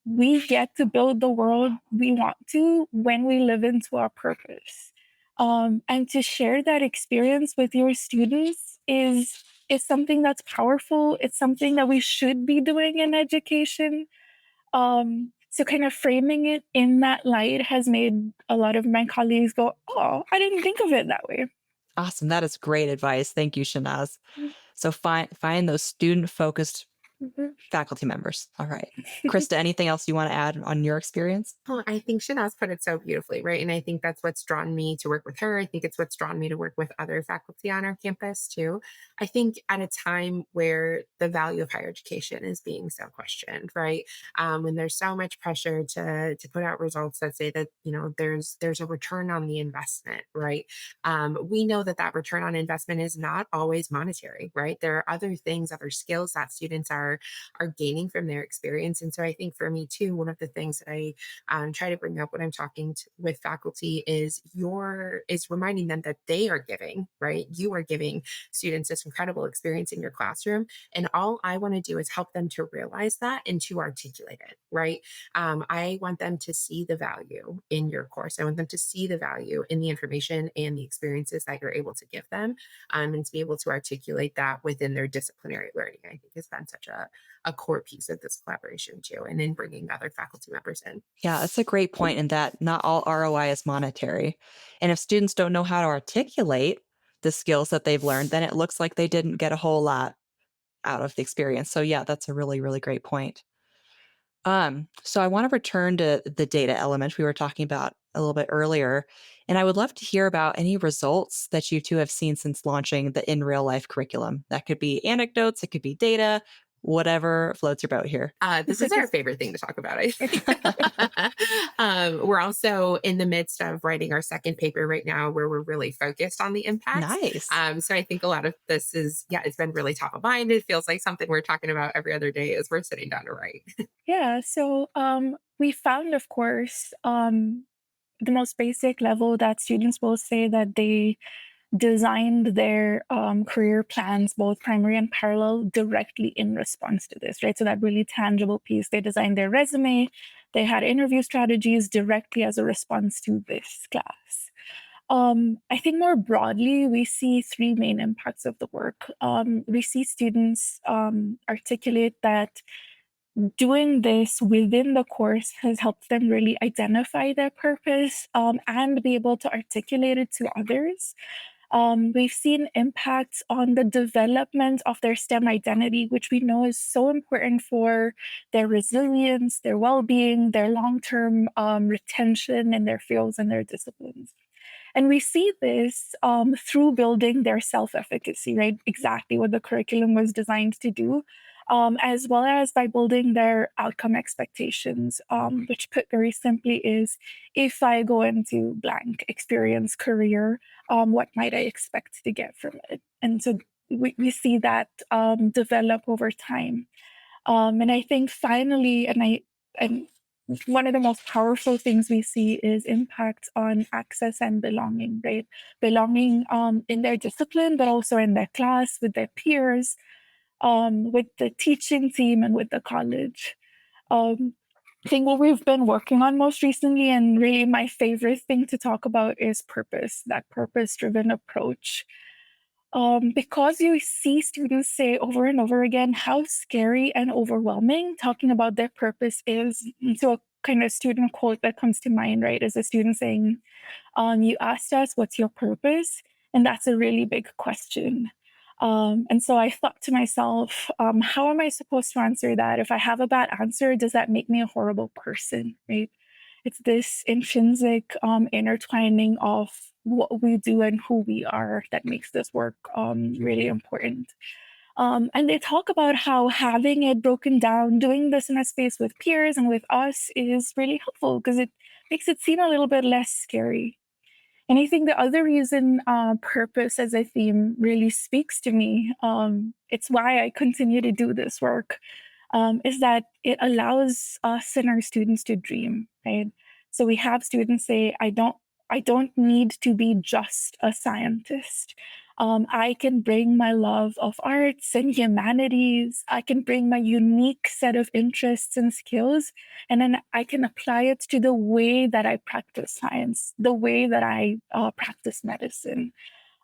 We get to build the world we want to when we live into our purpose. And to share that experience with your students is something that's powerful. It's something that we should be doing in education. So kind of framing it in that light has made a lot of my colleagues go, "Oh, I didn't think of it that way." Awesome. That is great advice. Thank you, Shanaz. So find those student focused Mhm. faculty members. All right. Krista, anything else you want to add on your experience? Oh, I think Shanaz put it so beautifully, right? And I think that's what's drawn me to work with her. I think it's what's drawn me to work with other faculty on our campus too. I think at a time where the value of higher education is being so questioned, right? When there's so much pressure to put out results that say that there's a return on the investment, right? We know that that return on investment is not always monetary, right? There are other things, other skills that students are gaining from their experience. And so I think for me too, one of the things that I try to bring up when I'm talking with faculty is reminding them that they are giving, right? You are giving students this incredible experience in your classroom. And all I want to do is help them to realize that and to articulate it, right? I want them to see the value in your course. I want them to see the value in the information and the experiences that you're able to give them, and to be able to articulate that within their disciplinary learning. I think has been such a core piece of this collaboration too, and in bringing other faculty members in. Yeah, that's a great point in that not all ROI is monetary. And if students don't know how to articulate the skills that they've learned, then it looks like they didn't get a whole lot out of the experience. So yeah, that's a really, really great point. So I want to return to the data element we were talking about a little bit earlier. And I would love to hear about any results that you two have seen since launching the in real life curriculum. That could be anecdotes, it could be data, whatever floats your boat here. This is our favorite thing to talk about, I think. We're also in the midst of writing our second paper right now where we're really focused on the impacts. Nice. So I think a lot of this is, yeah, it's been really top of mind. It feels like something we're talking about every other day as we're sitting down to write. Yeah, so we found, of course, the most basic level that students will say that they designed their career plans, both primary and parallel, directly in response to this, right? So that really tangible piece, they designed their resume, they had interview strategies directly as a response to this class. I think more broadly, we see three main impacts of the work. We see students articulate that doing this within the course has helped them really identify their purpose and be able to articulate it to others. We've seen impacts on the development of their STEM identity, which we know is so important for their resilience, their well being, their long term retention in their fields and their disciplines. And we see this through building their self efficacy, right? Exactly what the curriculum was designed to do, as well as by building their outcome expectations, which put very simply is if I go into blank experience career, what might I expect to get from it? And so we see that develop over time. And I think finally, and one of the most powerful things we see is impact on access and belonging, right? Belonging in their discipline, but also in their class, with their peers, with the teaching team, and with the college. Um, I think what we've been working on most recently, and really my favorite thing to talk about, is purpose, that purpose driven approach. Because you see students say over and over again how scary and overwhelming talking about their purpose is. And so, a kind of student quote that comes to mind, right, is a student saying, you asked us, what's your purpose? And that's a really big question. And so I thought to myself, how am I supposed to answer that? If I have a bad answer, does that make me a horrible person, right? It's this intrinsic intertwining of what we do and who we are that makes this work really important. And they talk about how having it broken down, doing this in a space with peers and with us is really helpful because it makes it seem a little bit less scary. And I think the other reason purpose as a theme really speaks to me, it's why I continue to do this work, is that it allows us and our students to dream, right? So we have students say, I don't need to be just a scientist. I can bring my love of arts and humanities. I can bring my unique set of interests and skills, and then I can apply it to the way that I practice science, the way that I practice medicine.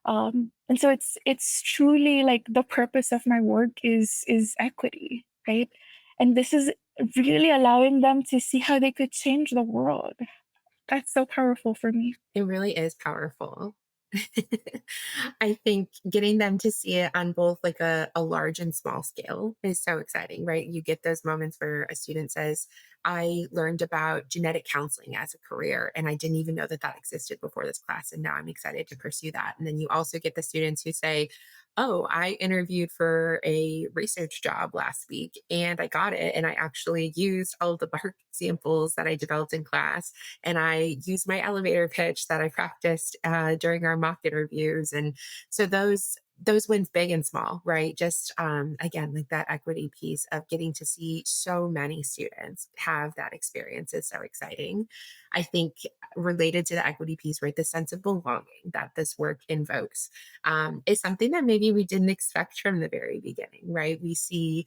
And so it's truly like the purpose of my work is equity, right? And this is really allowing them to see how they could change the world. That's so powerful for me. It really is powerful. I think getting them to see it on both like a large and small scale is so exciting, right? You get those moments where a student says, I learned about genetic counseling as a career, and I didn't even know that that existed before this class. And now I'm excited to pursue that. And then you also get the students who say, oh, I interviewed for a research job last week and I got it. And I actually used all of the bark examples that I developed in class, and I used my elevator pitch that I practiced during our mock interviews. And so those wins, big and small, right? Just again, like that equity piece of getting to see so many students have that experience is so exciting. I think related to the equity piece, right, the sense of belonging that this work invokes is something that maybe we didn't expect from the very beginning, right? We see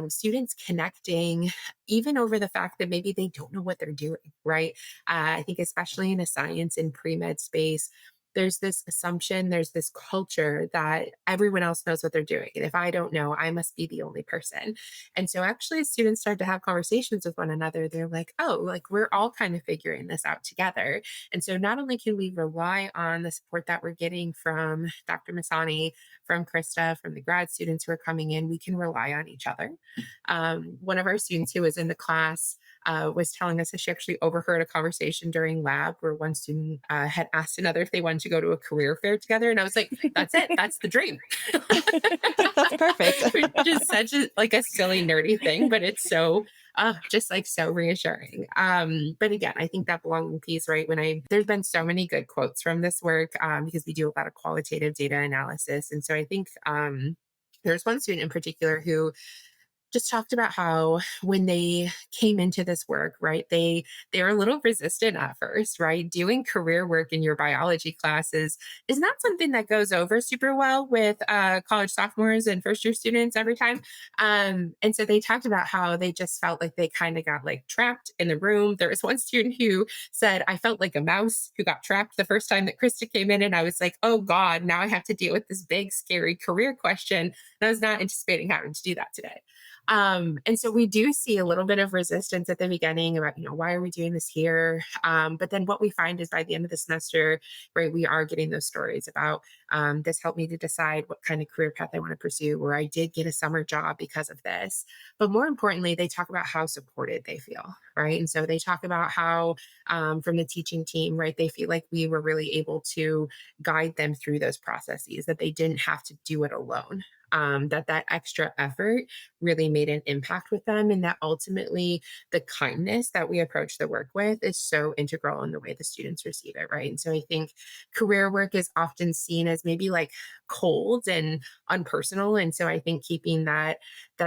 students connecting even over the fact that maybe they don't know what they're doing, right? I think especially in a science and pre-med space, there's this assumption, there's this culture that everyone else knows what they're doing. And if I don't know, I must be the only person. And so actually as students start to have conversations with one another, they're like, oh, like we're all kind of figuring this out together. And so not only can we rely on the support that we're getting from Dr. Masani, from Krysta, from the grad students who are coming in, we can rely on each other. One of our students who was in the class was telling us that she actually overheard a conversation during lab where one student had asked another if they wanted to go to a career fair together. And I was like, that's it. That's the dream. That's perfect. Which is such a like a silly, nerdy thing, but it's so just like so reassuring. But again, I think that belonging piece, right? There's been so many good quotes from this work because we do a lot of qualitative data analysis. And so I think there's one student in particular who just talked about how when they came into this work, right, they're a little resistant at first, right? Doing career work in your biology classes is not something that goes over super well with college sophomores and first year students every time. And so they talked about how they just felt like they kind of got like trapped in the room. There was one student who said, I felt like a mouse who got trapped the first time that Krysta came in. And I was like, oh God, now I have to deal with this big, scary career question. And I was not anticipating having to do that today. And so we do see a little bit of resistance at the beginning about, why are we doing this here? But then what we find is by the end of the semester, right, we are getting those stories about this helped me to decide what kind of career path I want to pursue, or I did get a summer job because of this. But more importantly, they talk about how supported they feel, right? And so they talk about how from the teaching team, right, they feel like we were really able to guide them through those processes, that they didn't have to do it alone. That extra effort really made an impact with them, and that ultimately the kindness that we approach the work with is so integral in the way the students receive it, right? And so I think career work is often seen as maybe like cold and unpersonal, and so I think keeping that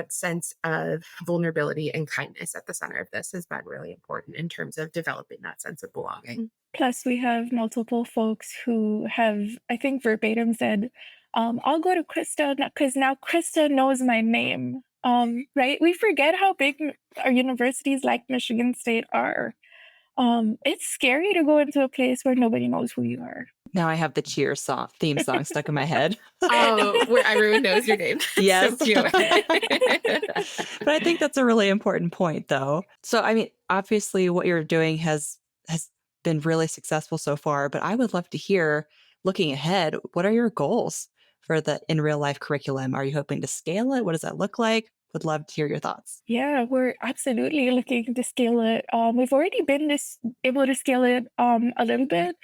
sense of vulnerability and kindness at the center of this has been really important in terms of developing that sense of belonging. Plus, we have multiple folks who have, I think, verbatim said, I'll go to Krysta because now Krysta knows my name. Right? We forget how big our universities like Michigan State are. It's scary to go into a place where nobody knows who you are. Now I have the cheer theme song stuck in my head. Oh, where everyone knows your name. Yes. So cute. But I think that's a really important point, though. So, I mean, obviously, what you're doing has been really successful so far. But I would love to hear, looking ahead, what are your goals for the in real life curriculum? Are you hoping to scale it? What does that look like? Would love to hear your thoughts. Yeah, we're absolutely looking to scale it. We've already been able to scale it a little bit.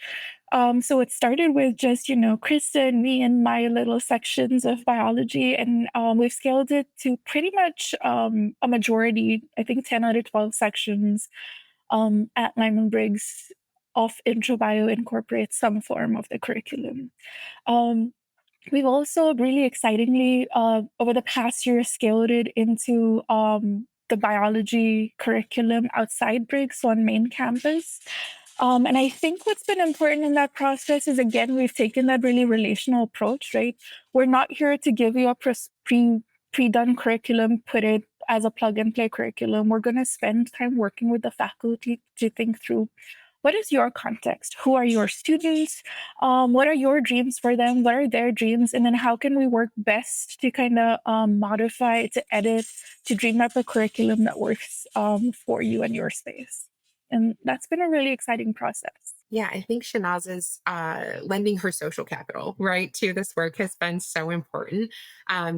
So it started with just, Krista and me and my little sections of biology. And we've scaled it to pretty much a majority, I think 10 out of 12 sections at Lyman Briggs of intro bio incorporates some form of the curriculum. We've also really excitingly, over the past year, scaled it into the biology curriculum outside Briggs, so on main campus. And I think what's been important in that process is, again, we've taken that really relational approach, right? We're not here to give you a pre-done curriculum, put it as a plug and play curriculum. We're going to spend time working with the faculty to think through, what is your context? Who are your students? What are your dreams for them? What are their dreams? And then how can we work best to kind of modify, to edit, to dream up a curriculum that works for you and your space? And that's been a really exciting process. Yeah, I think Shahnaz's lending her social capital, right, to this work has been so important.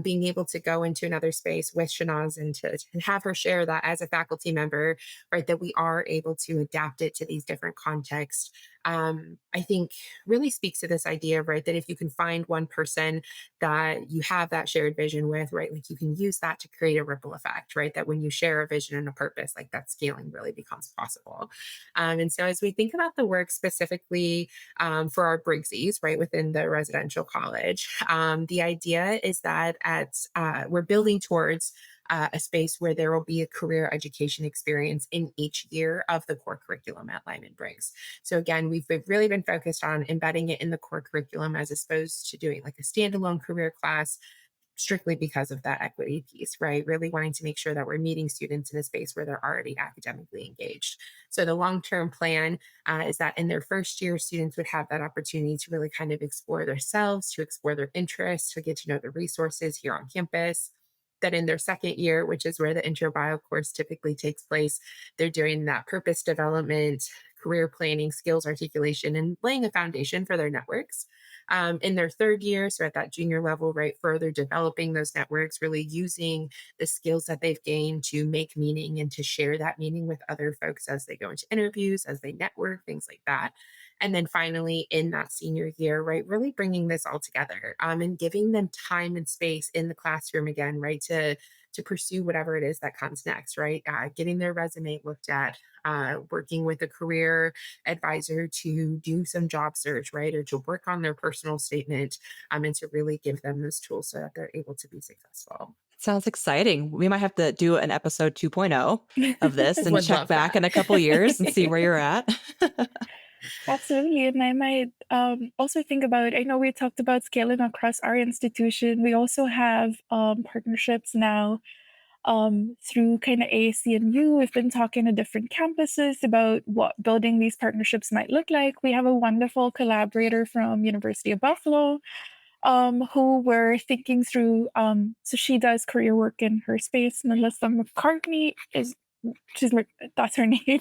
Being able to go into another space with Shahnaz and to have her share that as a faculty member, right, that we are able to adapt it to these different contexts. I think really speaks to this idea, right, that if you can find one person that you have that shared vision with, right, like you can use that to create a ripple effect, right, that when you share a vision and a purpose, like that scaling really becomes possible. And so as we think about the work specifically for our Briggsies, right, within the residential college, the idea is that we're building towards a space where there will be a career education experience in each year of the core curriculum at Lyman Briggs. So again, we've really been focused on embedding it in the core curriculum as opposed to doing like a standalone career class, strictly because of that equity piece, right? Really wanting to make sure that we're meeting students in a space where they're already academically engaged. So the long-term plan is that in their first year, students would have that opportunity to really kind of explore themselves, to explore their interests, to get to know the resources here on campus. That in their second year, which is where the intro bio course typically takes place, they're doing that purpose development, career planning, skills articulation, and laying a foundation for their networks. in their third year, so at that junior level, right, further developing those networks, really using the skills that they've gained to make meaning and to share that meaning with other folks as they go into interviews, as they network, things like that. And then finally, in that senior year, right, really bringing this all together, and giving them time and space in the classroom again, right, to pursue whatever it is that comes next, right? Getting their resume looked at, working with a career advisor to do some job search, right? Or to work on their personal statement, and to really give them those tools so that they're able to be successful. Sounds exciting. We might have to do an episode 2.0 of this and Would check love back that. in a couple years and see where you're at. Absolutely. And I might also think about, I know we talked about scaling across our institution. We also have partnerships now through kind of AAC&U. We've been talking to different campuses about what building these partnerships might look like. We have a wonderful collaborator from University of Buffalo who we're thinking through. So she does career work in her space. Melissa McCartney is she's that's her name.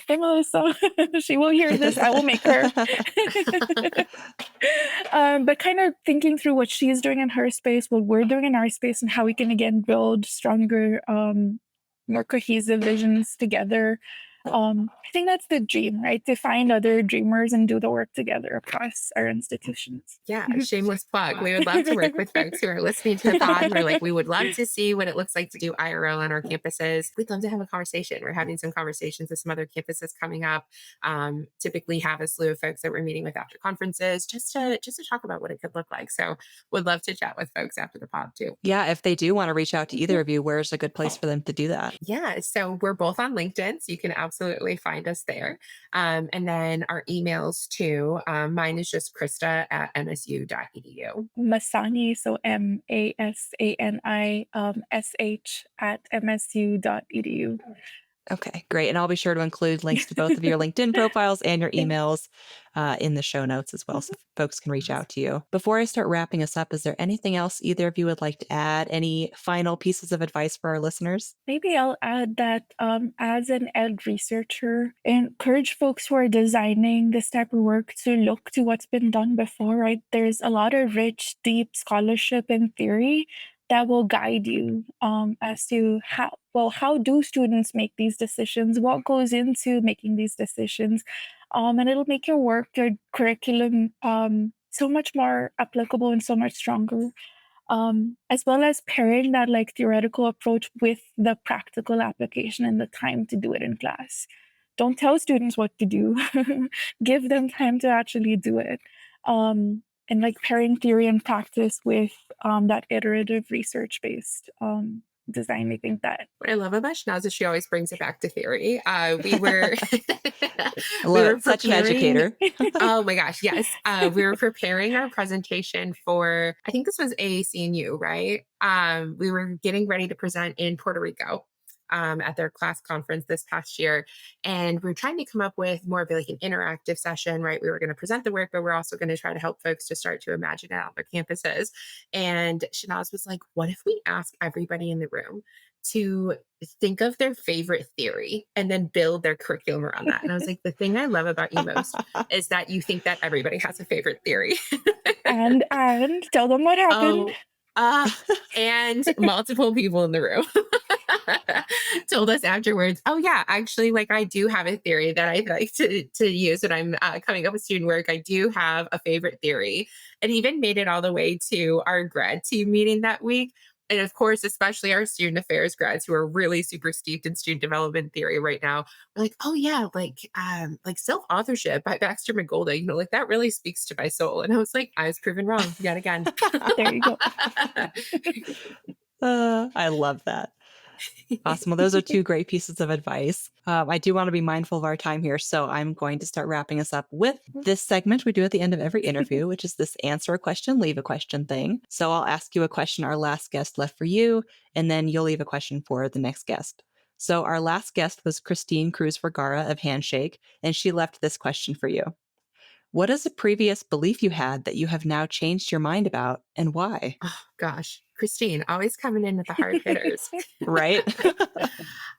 Hey Melissa, she will hear this. I will make her. But kind of thinking through what she's doing in her space, what we're doing in our space, and how we can again build stronger, more cohesive visions together. I think that's the dream, right? To find other dreamers and do the work together across our institutions. Yeah, shameless plug. We would love to work with folks who are listening to the pod. We're like, we would love to see what it looks like to do IRL on our campuses. We'd love to have a conversation. We're having some conversations with some other campuses coming up. Typically have a slew of folks that we're meeting with after conferences just to talk about what it could look like. So would love to chat with folks after the pod too. Yeah, if they do want to reach out to either of you, where's a good place for them to do that? Yeah, so we're both on LinkedIn, so you can absolutely find us there. And then our emails too. Mine is just Krysta@msu.edu. Masani, so MASANI sh at msu.edu. Okay, great. And I'll be sure to include links to both of your LinkedIn profiles and your emails in the show notes as well, so folks can reach out to you. Before I start wrapping us up, is there anything else either of you would like to add? Any final pieces of advice for our listeners? Maybe I'll add that as an ed researcher, encourage folks who are designing this type of work to look to what's been done before, right? There's a lot of rich, deep scholarship and theory that will guide you as to how do students make these decisions? What goes into making these decisions? And it'll make your work, your curriculum so much more applicable and so much stronger, as well as pairing that like theoretical approach with the practical application and the time to do it in class. Don't tell students what to do. Give them time to actually do it. And like pairing theory and practice with that iterative research-based design. I think that What I love about Shahnaz is she always brings it back to theory. We were I we love were it. Such an preparing. educator. Oh my gosh, yes. We were preparing our presentation for, I think this was AAC&U, right? We were getting ready to present in Puerto Rico at their class conference this past year. And we are trying to come up with more of like an interactive session, right? We were going to present the work, but we're also going to try to help folks to start to imagine it on their campuses. And Shahnaz was like, what if we ask everybody in the room to think of their favorite theory and then build their curriculum around that? And I was like, the thing I love about you most is that you think that everybody has a favorite theory. and tell them what happened. Oh, uh, and multiple people in the room told us afterwards, oh yeah, actually, like I do have a theory that I like to use when I'm coming up with student work. I do have a favorite theory, and even made it all the way to our grad team meeting that week. And of course, especially our student affairs grads who are really super steeped in student development theory right now, we're like, oh yeah, like self-authorship by Baxter McGolda, like that really speaks to my soul. And I was like, I was proven wrong yet again. There you go. I love that. Awesome. Well, those are two great pieces of advice. I do want to be mindful of our time here, so I'm going to start wrapping us up with this segment we do at the end of every interview, which is this answer a question, leave a question thing. So I'll ask you a question our last guest left for you, and then you'll leave a question for the next guest. So our last guest was Christine Cruz Vergara of Handshake, and she left this question for you. What is a previous belief you had that you have now changed your mind about, and why? Oh gosh. Christine, always coming in with the hard hitters. Right?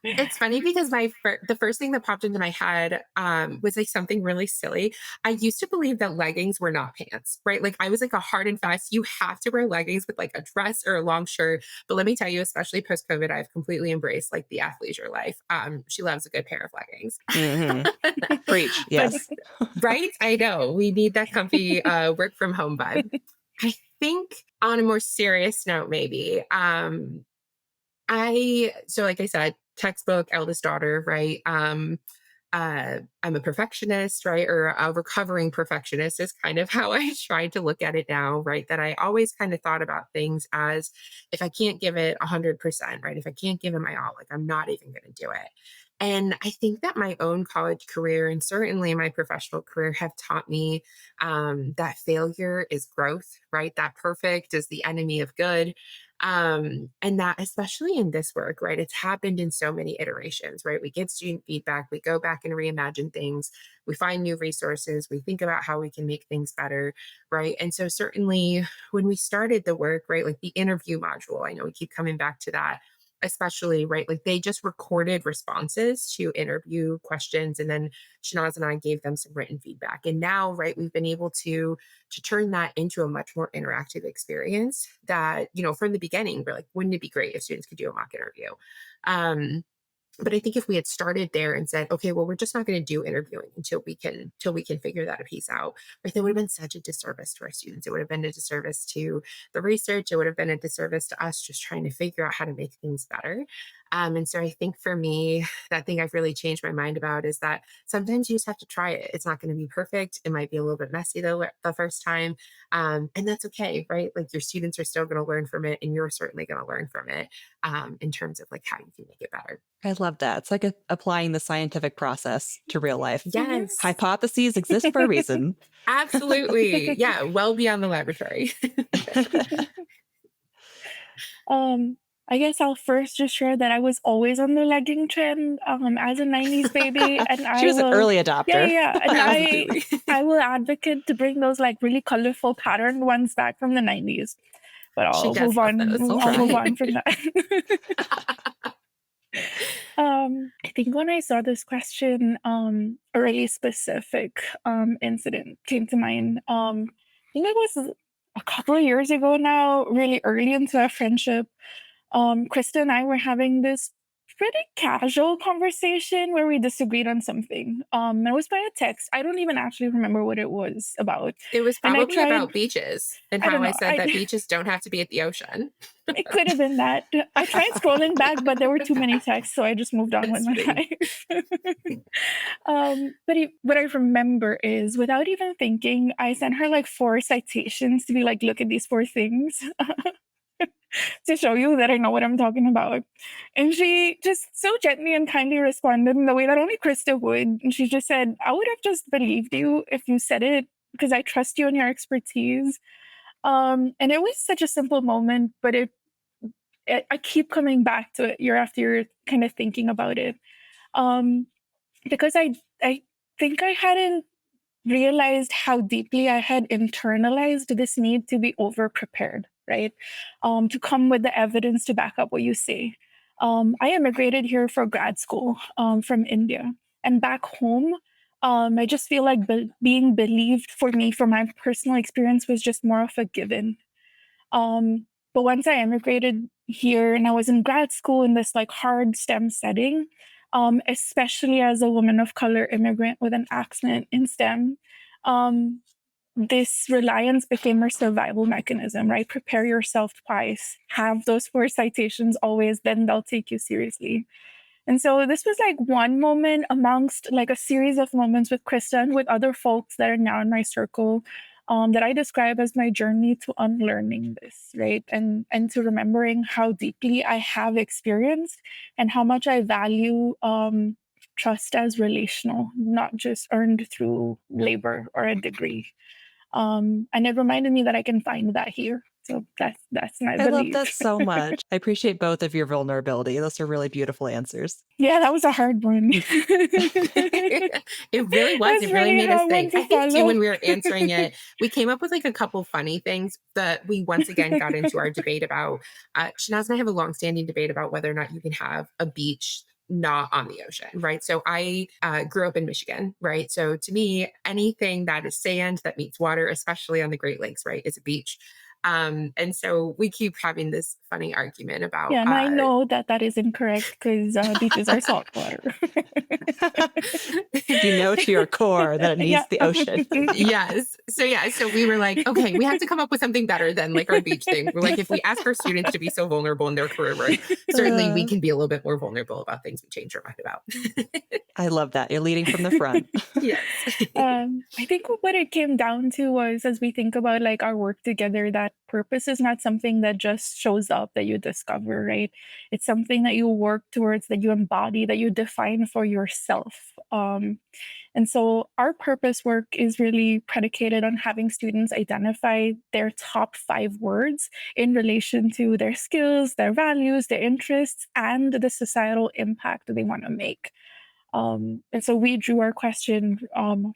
It's funny because the first thing that popped into my head was like something really silly. I used to believe that leggings were not pants, right? Like I was like a hard and fast, you have to wear leggings with like a dress or a long shirt. But let me tell you, especially post COVID, I've completely embraced like the athleisure life. She loves a good pair of leggings. Preach. But Yes. right, I know we need that comfy work from home vibe. I think on a more serious note, maybe so like I said, textbook eldest daughter, right? I'm a perfectionist, right? Or a recovering perfectionist is kind of how I try to look at it now, right? That I always kind of thought about things as if I can't give it 100%, right? If I can't give it my all, like I'm not even going to do it. And I think that my own college career and certainly my professional career have taught me that failure is growth, right? That perfect is the enemy of good. And that especially in this work, right? It's happened in so many iterations, right? We get student feedback, we go back and reimagine things, we find new resources, we think about how we can make things better, right? And so certainly when we started the work, right, like the interview module, I know we keep coming back to that, especially, right? Like they just recorded responses to interview questions, and then Shahnaz and I gave them some written feedback. And now, right, we've been able to turn that into a much more interactive experience that, you know, from the beginning, we're like, wouldn't it be great if students could do a mock interview? But I think if we had started there and said, okay, well, we're just not going to do interviewing until we can figure that piece out, right? That would have been such a disservice to our students. It would have been a disservice to the research. It would have been a disservice to us just trying to figure out how to make things better. And so I think for me, that thing I've really changed my mind about is that sometimes you just have to try it. It's not going to be perfect. It might be a little bit messy the first time. And that's okay, right? Like your students are still going to learn from it, and you're certainly going to learn from it in terms of like how you can make it better. I love that. It's like applying the scientific process to real life. Yes. Hypotheses exist for a reason. Absolutely. Yeah. Well beyond the laboratory. I guess I'll first just share that I was always on the legging trend as a 90s baby. And She was an early adopter. Yeah. And I will advocate to bring those like really colorful patterned ones back from the 90s. But I'll move on. I'll move on from that. I think when I saw this question, a really specific incident came to mind. I think it was a couple of years ago now, really early into our friendship. Krysta and I were having this pretty casual conversation where we disagreed on something. It was by a text. I don't even actually remember what it was about. It was probably about beaches and how I said that beaches don't have to be at the ocean. It could have been that. I tried scrolling back, but there were too many texts, so I just moved on with my life. What I remember is, without even thinking, I sent her like 4 citations to be like, look at these 4 things. To show you that I know what I'm talking about. And she just so gently and kindly responded in the way that only Krysta would. And she just said, I would have just believed you if you said it because I trust you and your expertise. And it was such a simple moment, but I keep coming back to it year after year, kind of thinking about it. Because I think I hadn't realized how deeply I had internalized this need to be over-prepared, right? To come with the evidence to back up what you say. I immigrated here for grad school from India. And back home, I just feel like being believed for me, from my personal experience, was just more of a given. But once I immigrated here and I was in grad school in this like hard STEM setting, especially as a woman of color immigrant with an accent in STEM, this reliance became a survival mechanism, right? Prepare yourself twice, have those 4 citations always, then they'll take you seriously. And so this was like one moment amongst like a series of moments with Krysta and with other folks that are now in my circle, that I describe as my journey to unlearning this, right? And to remembering how deeply I have experienced and how much I value trust as relational, not just earned through labor or a degree. And it reminded me that I can find that here. So that's my belief. I love that so much. I appreciate both of your vulnerability. Those are really beautiful answers. Yeah, that was a hard one. It really was. It really made us think. to I think too, follow. when we were answering it, we came up with like a couple funny things that we once again got into our debate about. Shahnaz and I have a longstanding debate about whether or not you can have a beach not on the ocean, right? So I grew up in Michigan, right? So to me, anything that is sand that meets water, especially on the Great Lakes, right, is a beach. And so we keep having this funny argument about Yeah, and I know that is incorrect because beaches are saltwater. You know to your core that it needs Yeah. the ocean. Yes. So yeah, so we were like, okay, we have to come up with something better than like our beach thing. We're like, if we ask our students to be so vulnerable in their career work, certainly we can be a little bit more vulnerable about things we change our mind about. I love that. You're leading from the front. Yes. I think what it came down to was, as we think about like our work together, that purpose is not something that just shows up that you discover, right? It's something that you work towards, that you embody, that you define for yourself. And so our purpose work is really predicated on having students identify their top 5 words in relation to their skills, their values, their interests, and the societal impact that they want to make. And so we drew our question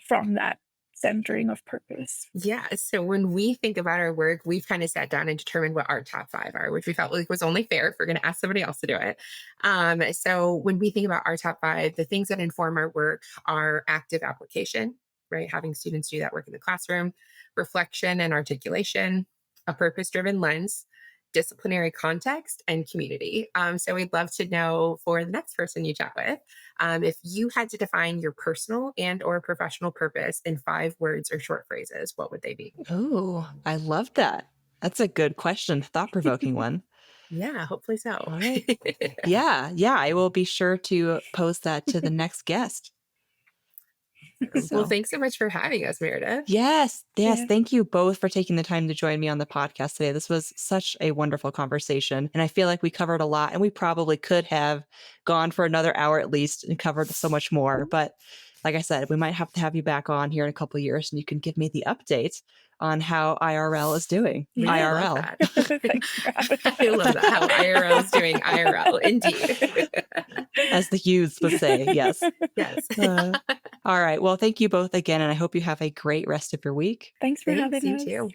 from that centering of purpose. Yeah. So when we think about our work, we've kind of sat down and determined what our top 5 are, which we felt like was only fair if we're going to ask somebody else to do it. So when we think about our top 5, the things that inform our work are active application, right? Having students do that work in the classroom, reflection and articulation, a purpose-driven lens, disciplinary context, and community. So we'd love to know for the next person you chat with, if you had to define your personal and or professional purpose in 5 words or short phrases, what would they be? Oh, I love that. That's a good question. Thought-provoking one. Yeah, hopefully so. All right. Yeah. I will be sure to post that to the next guest. Well, thanks so much for having us, Meredith. Yes. Yeah. Thank you both for taking the time to join me on the podcast today. This was such a wonderful conversation. And I feel like we covered a lot, and we probably could have gone for another hour at least and covered so much more. But like I said, we might have to have you back on here in a couple of years, and you can give me the update on how IRL is doing. Yeah. I love IRL. that. Thanks for having I love that. How IRL is doing IRL. Indeed. As the youths would say. Yes. Yes. All right. Well, thank you both again, and I hope you have a great rest of your week. Thanks for Thanks, having you us. too.